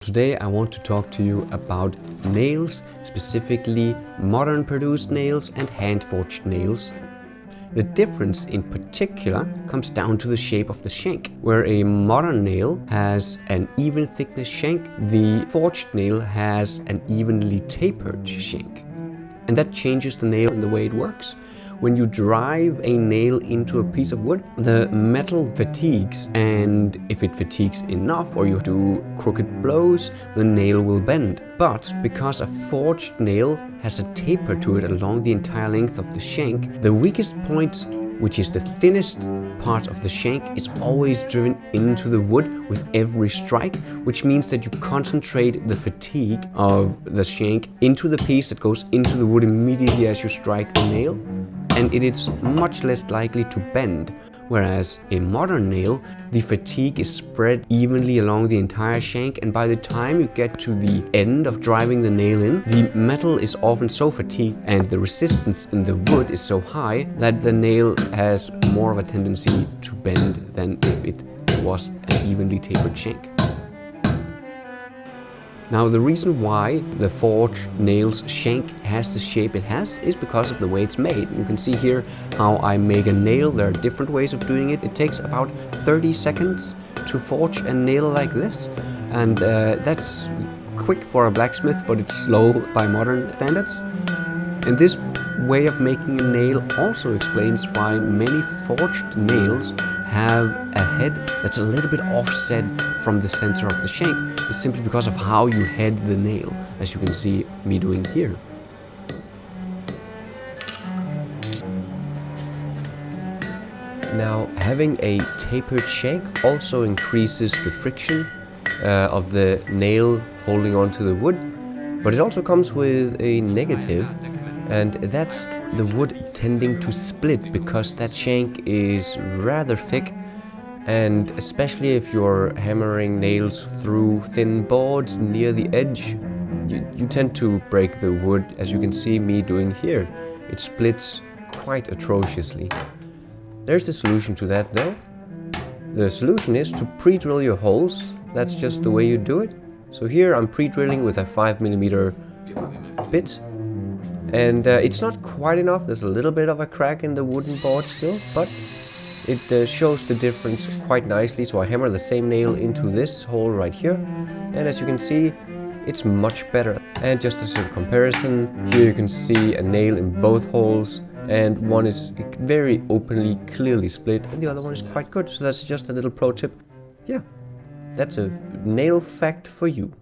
today I want to talk to you about nails, specifically modern produced nails and hand forged nails. The difference in particular comes down to the shape of the shank. Where a modern nail has an even thickness shank, the forged nail has an evenly tapered shank. And that changes the nail in the way it works. When you drive a nail into a piece of wood, the metal fatigues, and if it fatigues enough or you do crooked blows, the nail will bend. But because a forged nail has a taper to it along the entire length of the shank, the weakest point, which is the thinnest part of the shank, is always driven into the wood with every strike, which means that you concentrate the fatigue of the shank into the piece that goes into the wood immediately as you strike the nail. And it is much less likely to bend, whereas a modern nail, the fatigue is spread evenly along the entire shank, and by the time you get to the end of driving the nail in, the metal is often so fatigued and the resistance in the wood is so high that the nail has more of a tendency to bend than if it was an evenly tapered shank. Now, the reason why the forged nail's shank has the shape it has is because of the way it's made. You can see here how I make a nail. There are different ways of doing it. It takes about 30 seconds to forge a nail like this, and that's quick for a blacksmith, but it's slow by modern standards. And this way of making a nail also explains why many forged nails have a head that's a little bit offset from the center of the shank. It's simply because of how you head the nail, as you can see me doing here. Now, having a tapered shank also increases the friction of the nail holding onto the wood, but it also comes with a negative, and that's the wood tending to split because that shank is rather thick, and especially if you're hammering nails through thin boards near the edge, you tend to break the wood, as you can see me doing here. It splits quite atrociously. There's a solution to that though. The solution is to pre-drill your holes. That's just the way you do it. So here I'm pre-drilling with a 5mm bit. And it's not quite enough. There's a little bit of a crack in the wooden board still, but it shows the difference quite nicely. So I hammer the same nail into this hole right here, and as you can see, it's much better. And just as a comparison, here you can see a nail in both holes, and one is very openly, clearly split, and the other one is quite good. So that's just a little pro tip. Yeah, that's a nail fact for you.